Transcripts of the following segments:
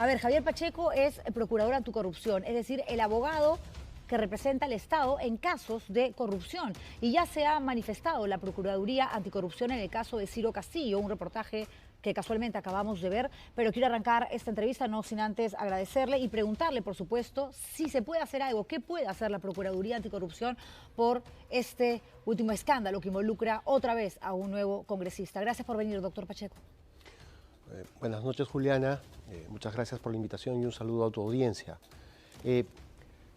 A ver, Javier Pacheco es el procurador anticorrupción, es decir, el abogado que representa al Estado en casos de corrupción. Y ya se ha manifestado la Procuraduría Anticorrupción en el caso de Ciro Castillo, un reportaje que casualmente acabamos de ver, pero quiero arrancar esta entrevista no sin antes agradecerle y preguntarle, por supuesto, si se puede hacer algo, qué puede hacer la Procuraduría Anticorrupción por este último escándalo que involucra otra vez a un nuevo congresista. Gracias por venir, doctor Pacheco. Buenas noches, Juliana. Muchas gracias por la invitación y un saludo a tu audiencia.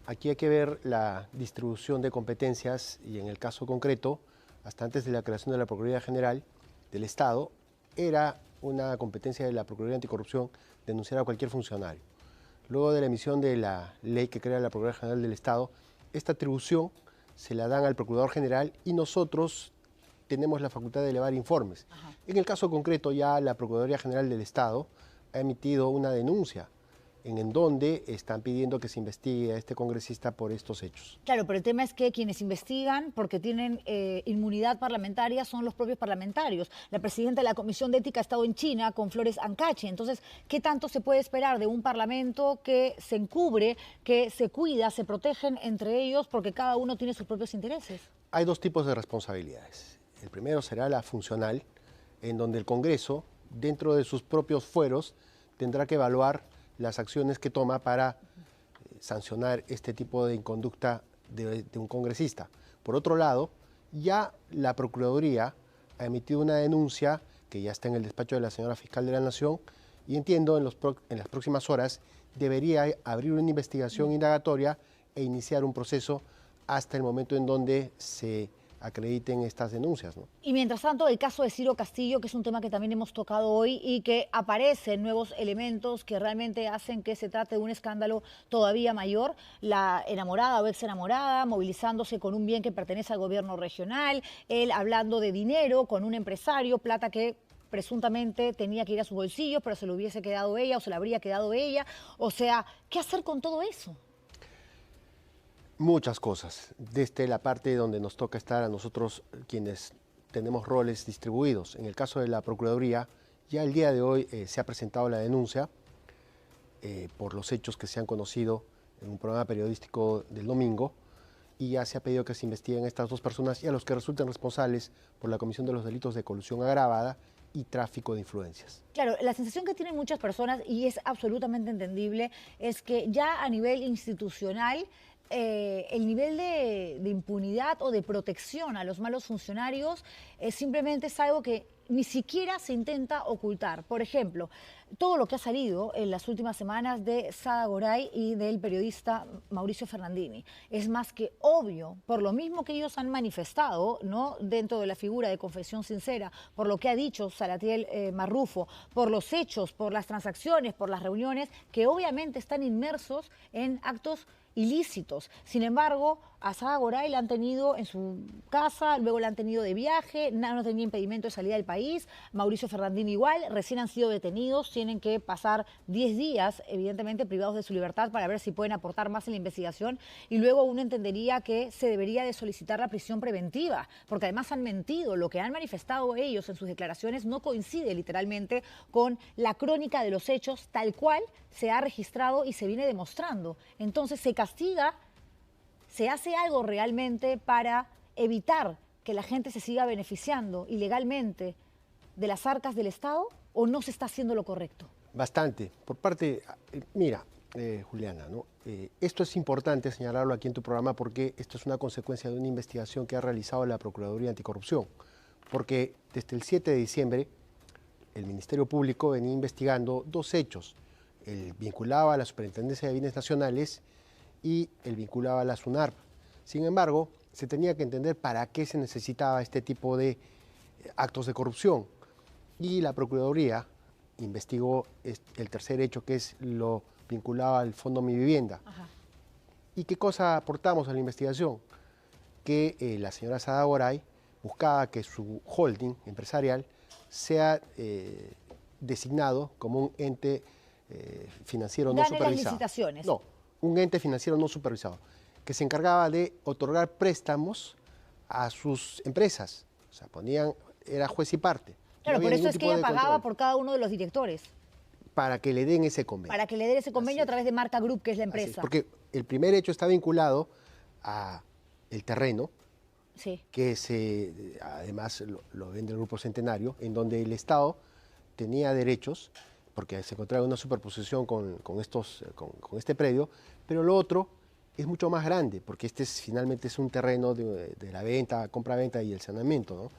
Aquí hay que ver la distribución de competencias y en el caso concreto, hasta antes de la creación de la Procuraduría General del Estado, era una competencia de la Procuraduría Anticorrupción denunciar a cualquier funcionario. Luego de la emisión de la ley que crea la Procuraduría General del Estado, esta atribución se la dan al Procurador General y nosotros tenemos la facultad de elevar informes. Ajá. En el caso concreto, ya la Procuraduría General del Estado ha emitido una denuncia en donde están pidiendo que se investigue a este congresista por estos hechos. Claro, pero el tema es que quienes investigan, porque tienen inmunidad parlamentaria, son los propios parlamentarios. La presidenta de la Comisión de Ética ha estado en China con Flores Ancachi. Entonces, ¿qué tanto se puede esperar de un parlamento que se encubre, que se cuida, se protegen entre ellos, porque cada uno tiene sus propios intereses? Hay dos tipos de responsabilidades. El primero será la funcional, en donde el Congreso, dentro de sus propios fueros, tendrá que evaluar las acciones que toma para sancionar este tipo de inconducta de un congresista. Por otro lado, ya la Procuraduría ha emitido una denuncia que ya está en el despacho de la señora Fiscal de la Nación y entiendo en las próximas horas debería abrir una investigación indagatoria e iniciar un proceso hasta el momento en donde se acrediten estas denuncias, ¿no? Y mientras tanto, el caso de Ciro Castillo, que es un tema que también hemos tocado hoy y que aparecen nuevos elementos que realmente hacen que se trate de un escándalo todavía mayor. La enamorada o ex enamorada movilizándose con un bien que pertenece al gobierno regional, él hablando de dinero con un empresario, plata que presuntamente tenía que ir a su bolsillo, pero se lo hubiese quedado ella o se la habría quedado ella. O sea, ¿qué hacer con todo eso? Muchas cosas, desde la parte donde nos toca estar a nosotros quienes tenemos roles distribuidos. En el caso de la Procuraduría, ya el día de hoy se ha presentado la denuncia por los hechos que se han conocido en un programa periodístico del domingo y ya se ha pedido que se investiguen estas dos personas y a los que resulten responsables por la comisión de los delitos de colusión agravada y tráfico de influencias. Claro, la sensación que tienen muchas personas, y es absolutamente entendible, es que ya a nivel institucional el nivel de impunidad o de protección a los malos funcionarios simplemente es algo que ni siquiera se intenta ocultar. Por ejemplo, todo lo que ha salido en las últimas semanas de Sada Goray y del periodista Mauricio Fernandini es más que obvio, por lo mismo que ellos han manifestado, ¿no?, dentro de la figura de confesión sincera, por lo que ha dicho Salatiel Marrufo, por los hechos, por las transacciones, por las reuniones, que obviamente están inmersos en actos ilícitos. Sin embargo, a Sada Goray la han tenido en su casa, luego la han tenido de viaje, no tenía impedimento de salida del país, Mauricio Fernandini igual, recién han sido detenidos, tienen que pasar 10 días, evidentemente privados de su libertad para ver si pueden aportar más en la investigación y luego uno entendería que se debería de solicitar la prisión preventiva, porque además han mentido, lo que han manifestado ellos en sus declaraciones no coincide literalmente con la crónica de los hechos tal cual se ha registrado y se viene demostrando. Entonces se castiga, se hace algo realmente para evitar que la gente se siga beneficiando ilegalmente de las arcas del Estado, ¿o no se está haciendo lo correcto? Bastante. Por parte, mira, Juliana, ¿no? Esto es importante señalarlo aquí en tu programa porque esto es una consecuencia de una investigación que ha realizado la Procuraduría Anticorrupción. Porque desde el 7 de diciembre el Ministerio Público venía investigando dos hechos. El vinculaba a la Superintendencia de Bienes Nacionales y el vinculaba a la SUNARP. Sin embargo, se tenía que entender para qué se necesitaba este tipo de actos de corrupción. Y la Procuraduría investigó el tercer hecho, que es lo vinculado al Fondo Mi Vivienda. Ajá. ¿Y qué cosa aportamos a la investigación? Que la señora Sada Goray buscaba que su holding empresarial sea designado como un ente financiero no supervisado. Las licitaciones. No, un ente financiero no supervisado, que se encargaba de otorgar préstamos a sus empresas. O sea, era juez y parte. Claro, No por había eso ningún es que tipo ella de pagaba control por cada uno de los directores. para que le den ese convenio. Para que le den ese convenio a través de Marca Group, que es la Así es, empresa. porque el primer hecho está vinculado a el terreno, Sí. que además lo vende el Grupo Centenario, en donde el Estado tenía derechos, porque se encontraba una superposición con este predio, pero lo otro es mucho más grande, porque finalmente es un terreno de la venta, compra-venta y el saneamiento, ¿no?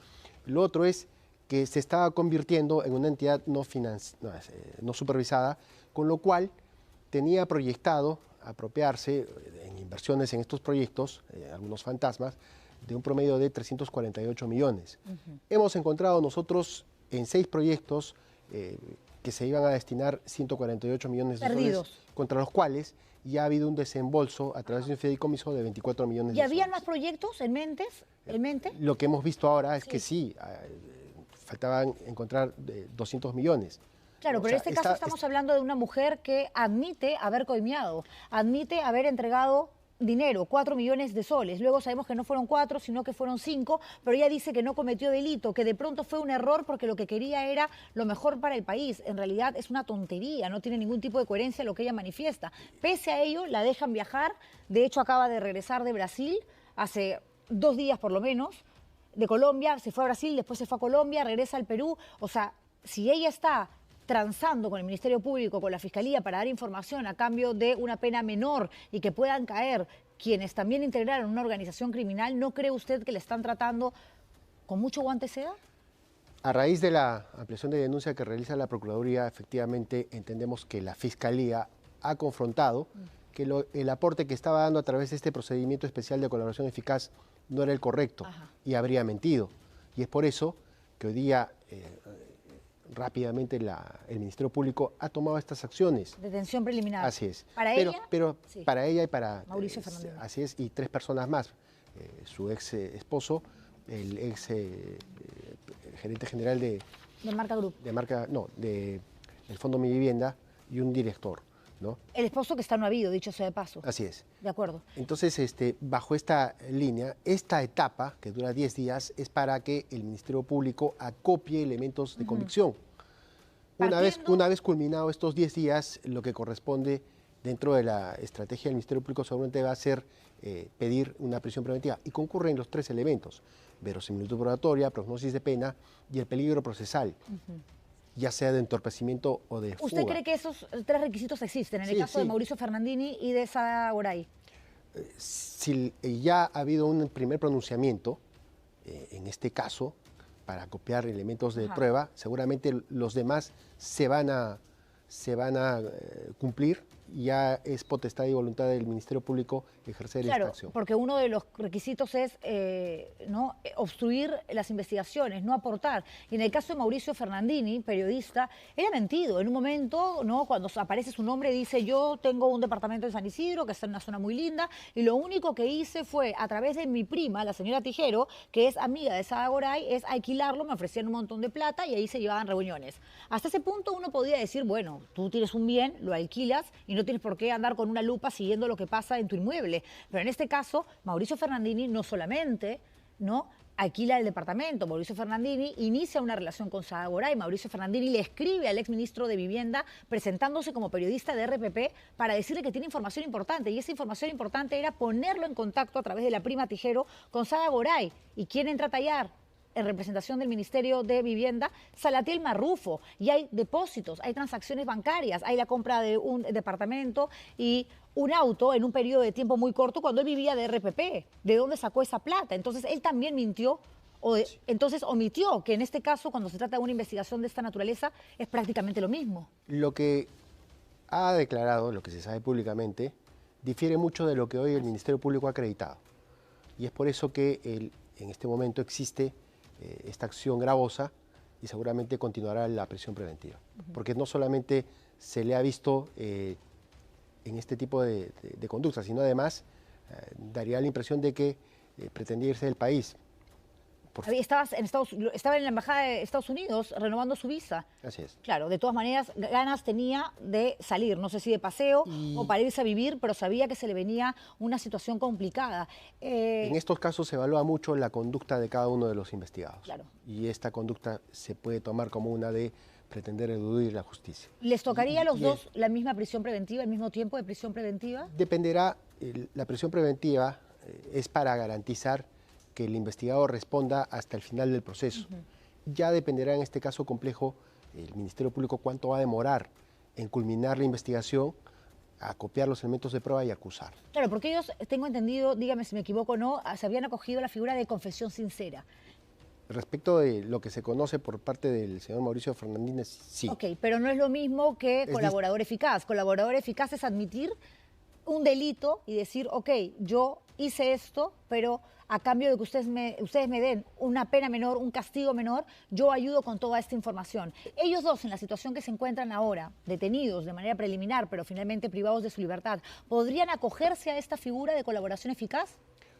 Lo otro es que se estaba convirtiendo en una entidad no supervisada, con lo cual tenía proyectado apropiarse en inversiones en estos proyectos, algunos fantasmas, de un promedio de 348 millones. Hemos encontrado nosotros en 6 proyectos que se iban a destinar 148 millones de soles, contra los cuales ya ha habido un desembolso a través de un fideicomiso de 24 millones de soles. ¿Y habían más proyectos en mente? Lo que hemos visto ahora es que sí, faltaban encontrar 200 millones. Claro, pero en este caso estamos hablando de una mujer que admite haber coimeado, admite haber entregado dinero, 4 millones de soles. Luego sabemos que no fueron 4, sino que fueron 5, pero ella dice que no cometió delito, que de pronto fue un error porque lo que quería era lo mejor para el país. En realidad es una tontería, no tiene ningún tipo de coherencia lo que ella manifiesta. Pese a ello, la dejan viajar. De hecho, acaba de regresar de Brasil hace 2 días por lo menos, de Colombia, se fue a Brasil, después se fue a Colombia, regresa al Perú. O sea, si ella está transando con el Ministerio Público, con la Fiscalía, para dar información a cambio de una pena menor y que puedan caer quienes también integraron una organización criminal, ¿no cree usted que le están tratando con mucho guante seda? A raíz de la ampliación de denuncia que realiza la Procuraduría, efectivamente entendemos que la Fiscalía ha confrontado que el aporte que estaba dando a través de este procedimiento especial de colaboración eficaz no era el correcto y habría mentido. Y es por eso que hoy día rápidamente el Ministerio Público ha tomado estas acciones. Detención preliminar. Así es. ¿Para ella? Pero sí. Para ella y para Mauricio Fernandini. Así es, y 3 personas más. Su ex esposo, el ex gerente general de Marca Group. del Fondo Mi Vivienda y un director, ¿no? El esposo que está no habido, dicho sea de paso. Así es. De acuerdo. Entonces, bajo esta línea, esta etapa, que dura 10 días, es para que el Ministerio Público acopie elementos de convicción. Una vez culminado estos 10 días, lo que corresponde dentro de la estrategia del Ministerio Público seguramente va a ser pedir una prisión preventiva. Y concurren los 3 elementos: verosimilitud probatoria, prognosis de pena y el peligro procesal. Ya sea de entorpecimiento o de fuga. ¿Usted cree que esos 3 requisitos existen en el caso de Mauricio Fernandini y de Sada Goray? Si ya ha habido un primer pronunciamiento, en este caso, para copiar elementos de prueba, seguramente los demás se van a cumplir. Ya es potestad y voluntad del Ministerio Público ejercer esta acción. Porque uno de los requisitos es ¿no? obstruir las investigaciones, no aportar. Y en el caso de Mauricio Fernandini, periodista, él ha mentido. En un momento, ¿no? Cuando aparece su nombre, dice: yo tengo un departamento en San Isidro, que está en una zona muy linda, y lo único que hice fue, a través de mi prima, la señora Tijero, que es amiga de Sada Goray, es alquilarlo, me ofrecían un montón de plata y ahí se llevaban reuniones. Hasta ese punto uno podía decir: bueno, tú tienes un bien, lo alquilas y no tienes por qué andar con una lupa siguiendo lo que pasa en tu inmueble. Pero en este caso, Mauricio Fernandini no solamente no alquila el departamento, Mauricio Fernandini inicia una relación con Sada Goray. Mauricio Fernandini le escribe al exministro de Vivienda presentándose como periodista de RPP para decirle que tiene información importante, y esa información importante era ponerlo en contacto a través de la prima Tijero con Sada Goray. ¿Y quién entra a tallar? En representación del Ministerio de Vivienda, Salatiel Marrufo. Y hay depósitos, hay transacciones bancarias, hay la compra de un departamento y un auto en un periodo de tiempo muy corto cuando él vivía de RPP. ¿De dónde sacó esa plata? Entonces, él también mintió, entonces omitió, que en este caso, cuando se trata de una investigación de esta naturaleza, es prácticamente lo mismo. Lo que ha declarado, lo que se sabe públicamente, difiere mucho de lo que hoy el Ministerio Público ha acreditado. Y es por eso que en este momento existe esta acción gravosa y seguramente continuará la prisión preventiva. Porque no solamente se le ha visto en este tipo de conductas, sino además daría la impresión de que pretendía irse del país. Estaba en la Embajada de Estados Unidos renovando su visa. Así es. Claro, de todas maneras, ganas tenía de salir, no sé si de paseo o para irse a vivir, pero sabía que se le venía una situación complicada. En estos casos se evalúa mucho la conducta de cada uno de los investigados. Claro. Y esta conducta se puede tomar como una de pretender eludir la justicia. ¿Les tocaría a los dos la misma prisión preventiva, el mismo tiempo de prisión preventiva? Dependerá, la prisión preventiva es para garantizar que el investigador responda hasta el final del proceso. Ya dependerá en este caso complejo el Ministerio Público cuánto va a demorar en culminar la investigación, acopiar los elementos de prueba y acusar. Claro, porque ellos, tengo entendido, dígame si me equivoco o no, se habían acogido a la figura de confesión sincera. Respecto de lo que se conoce por parte del señor Mauricio Fernández, sí. Ok, pero no es lo mismo que colaborador eficaz. Colaborador eficaz es admitir un delito y decir, ok, yo hice esto, pero a cambio de que ustedes me den una pena menor, un castigo menor, yo ayudo con toda esta información. Ellos dos, en la situación que se encuentran ahora, detenidos de manera preliminar, pero finalmente privados de su libertad, ¿podrían acogerse a esta figura de colaboración eficaz?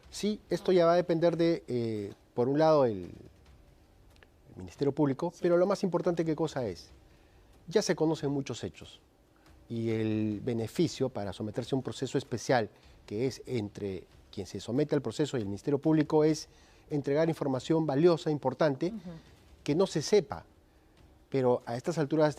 Sí, esto ya va a depender de, por un lado, el Ministerio Público, pero lo más importante, ¿qué cosa es? Ya se conocen muchos hechos y el beneficio para someterse a un proceso especial, que es entre quien se somete al proceso y el Ministerio Público, es entregar información valiosa, importante, que no se sepa, pero a estas alturas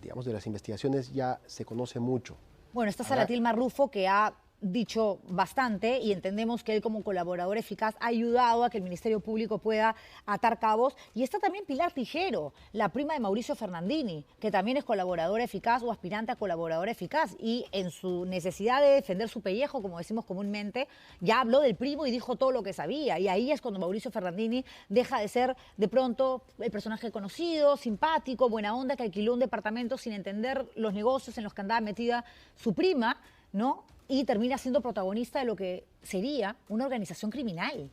digamos, de las investigaciones ya se conoce mucho. Bueno, está Salatil Marrufo, que ha dicho bastante y entendemos que él como colaborador eficaz ha ayudado a que el Ministerio Público pueda atar cabos. Y está también Pilar Tijero, la prima de Mauricio Fernandini, que también es colaboradora eficaz o aspirante a colaboradora eficaz. Y en su necesidad de defender su pellejo, como decimos comúnmente, ya habló del primo y dijo todo lo que sabía. Y ahí es cuando Mauricio Fernandini deja de ser de pronto el personaje conocido, simpático, buena onda, que alquiló un departamento sin entender los negocios en los que andaba metida su prima, ¿no? Y termina siendo protagonista de lo que sería una organización criminal.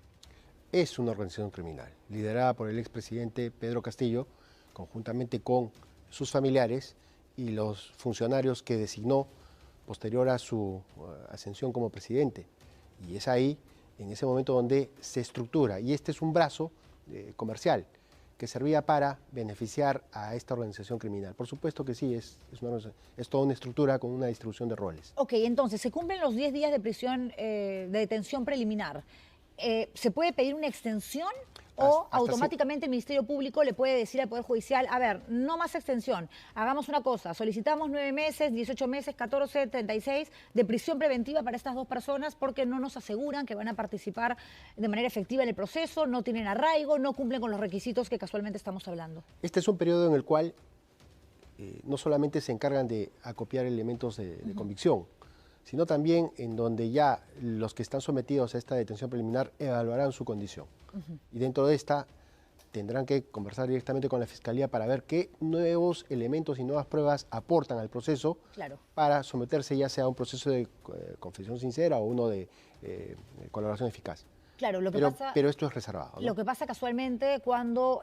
Es una organización criminal, liderada por el expresidente Pedro Castillo, conjuntamente con sus familiares y los funcionarios que designó posterior a su ascensión como presidente. Y es ahí, en ese momento, donde se estructura. Y este es un brazo comercial que servía para beneficiar a esta organización criminal. Por supuesto que sí, es toda una estructura con una distribución de roles. Ok, entonces, se cumplen los 10 días de prisión, de detención preliminar. ¿Se puede pedir una extensión o automáticamente el Ministerio Público le puede decir al Poder Judicial, a ver, no más extensión, hagamos una cosa, solicitamos 9 meses, 18 meses, 14, 36 de prisión preventiva para estas dos personas porque no nos aseguran que van a participar de manera efectiva en el proceso, no tienen arraigo, no cumplen con los requisitos que casualmente estamos hablando? Este es un periodo en el cual no solamente se encargan de acopiar elementos de convicción, sino también en donde ya los que están sometidos a esta detención preliminar evaluarán su condición. Y dentro de esta tendrán que conversar directamente con la Fiscalía para ver qué nuevos elementos y nuevas pruebas aportan al proceso para someterse ya sea a un proceso de confesión sincera o uno de colaboración eficaz. Claro, pero esto es reservado, ¿no? Lo que pasa casualmente cuando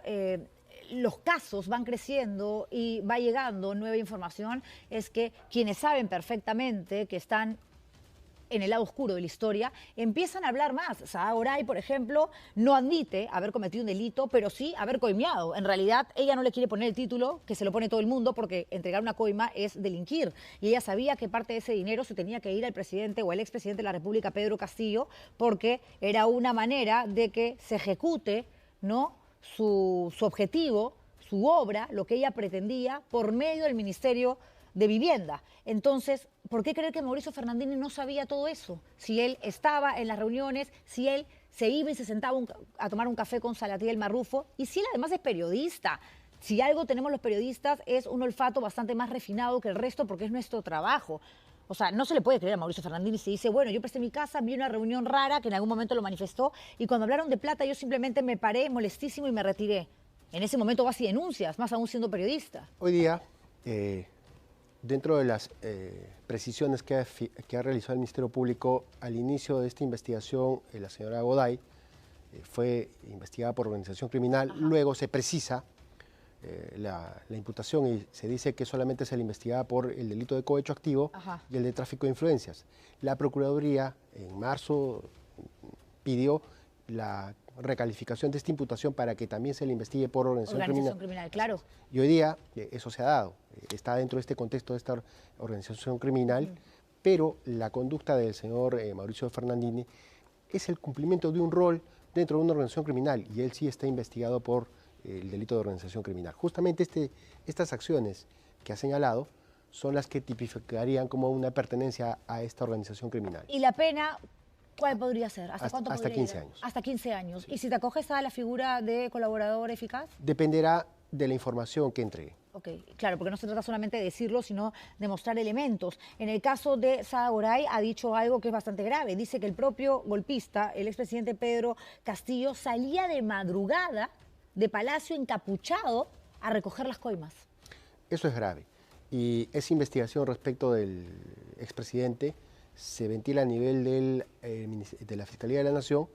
los casos van creciendo y va llegando nueva información es que quienes saben perfectamente que están en el lado oscuro de la historia, empiezan a hablar más. Saada Goray, por ejemplo, no admite haber cometido un delito, pero sí haber coimeado. En realidad, ella no le quiere poner el título, que se lo pone todo el mundo, porque entregar una coima es delinquir. Y ella sabía que parte de ese dinero se tenía que ir al presidente o al expresidente de la República, Pedro Castillo, porque era una manera de que se ejecute, ¿no?, su objetivo, su obra, lo que ella pretendía, por medio del Ministerio de Vivienda. Entonces, ¿por qué creer que Mauricio Fernandini no sabía todo eso? Si él estaba en las reuniones, si él se iba y se sentaba a tomar un café con Salatil Marrufo, y si él además es periodista. Si algo tenemos los periodistas es un olfato bastante más refinado que el resto porque es nuestro trabajo. O sea, no se le puede creer a Mauricio Fernandini si dice, bueno, yo presté mi casa, vi una reunión rara que en algún momento lo manifestó y cuando hablaron de plata yo simplemente me paré molestísimo y me retiré. En ese momento vas y denuncias, más aún siendo periodista. Hoy día, dentro de las precisiones que ha realizado el Ministerio Público, al inicio de esta investigación, la señora Goday fue investigada por organización criminal, luego se precisa la imputación y se dice que solamente se le investigaba por el delito de cohecho activo y el de tráfico de influencias. La Procuraduría en marzo pidió la recalificación de esta imputación para que también se le investigue por organización criminal. Claro. Y hoy día eso se ha dado, está dentro de este contexto de esta organización criminal, pero la conducta del señor Mauricio Fernandini es el cumplimiento de un rol dentro de una organización criminal y él sí está investigado por el delito de organización criminal. Justamente estas acciones que ha señalado son las que tipificarían como una pertenencia a esta organización criminal. ¿Y la pena cuál podría ser? ¿Cuánto Hasta podría 15 llegar? años. Hasta 15 años. Sí. ¿Y si te acoges a la figura de colaborador eficaz? Dependerá de la información que entregue. Ok, claro, porque no se trata solamente de decirlo, sino de mostrar elementos. En el caso de Sada Goray ha dicho algo que es bastante grave. Dice que el propio golpista, el expresidente Pedro Castillo, salía de madrugada de Palacio encapuchado a recoger las coimas. Eso es grave. Y esa investigación respecto del expresidente se ventila a nivel de la Fiscalía de la Nación,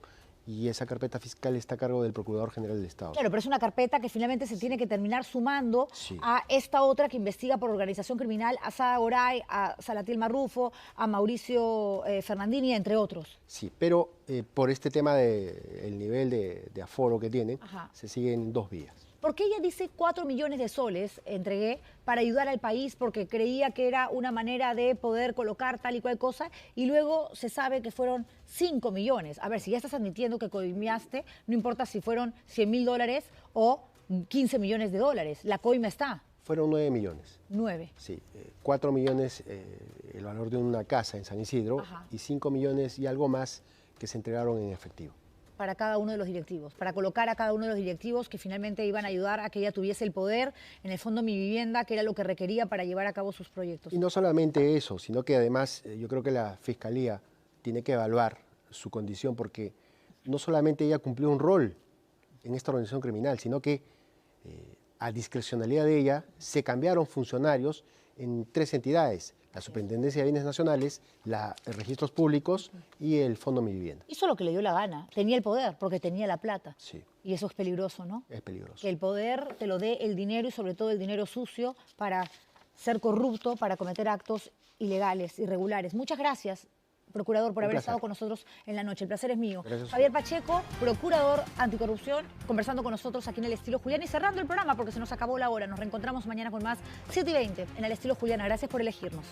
y esa carpeta fiscal está a cargo del Procurador General del Estado. Claro, pero es una carpeta que finalmente se tiene que terminar sumando a esta otra que investiga por organización criminal a Sada Goray, a Salatiel Marrufo, a Mauricio Fernandini, entre otros. Sí, pero por este tema del nivel de aforo que tienen, se siguen dos vías. Porque ella dice 4 millones de soles entregué para ayudar al país porque creía que era una manera de poder colocar tal y cual cosa, y luego se sabe que fueron 5 millones. A ver, si ya estás admitiendo que coimeaste, no importa si fueron $100.000 o 15 millones de dólares, la coima está. Fueron 9 millones. 9. Sí, 4 millones el valor de una casa en San Isidro, y 5 millones y algo más que se entregaron en efectivo. Para cada uno de los directivos, para colocar a cada uno de los directivos que finalmente iban a ayudar a que ella tuviese el poder, en el fondo Mi Vivienda, que era lo que requería para llevar a cabo sus proyectos. Y no solamente eso, sino que además yo creo que la Fiscalía tiene que evaluar su condición, porque no solamente ella cumplió un rol en esta organización criminal, sino que a discrecionalidad de ella se cambiaron funcionarios en 3 entidades: la Superintendencia de Bienes Nacionales, Registros Públicos y el Fondo Mi Vivienda. Hizo lo que le dio la gana, tenía el poder porque tenía la plata. Sí. Y eso es peligroso, ¿no? Es peligroso. Que el poder te lo dé el dinero, y sobre todo el dinero sucio, para ser corrupto, para cometer actos ilegales, irregulares. Muchas gracias, procurador, por haber estado con nosotros en la noche. El placer es mío. Gracias. Javier Pacheco, procurador anticorrupción, conversando con nosotros aquí en El Estilo Juliana y cerrando el programa porque se nos acabó la hora. Nos reencontramos mañana con más 7:20 en El Estilo Juliana. Gracias por elegirnos.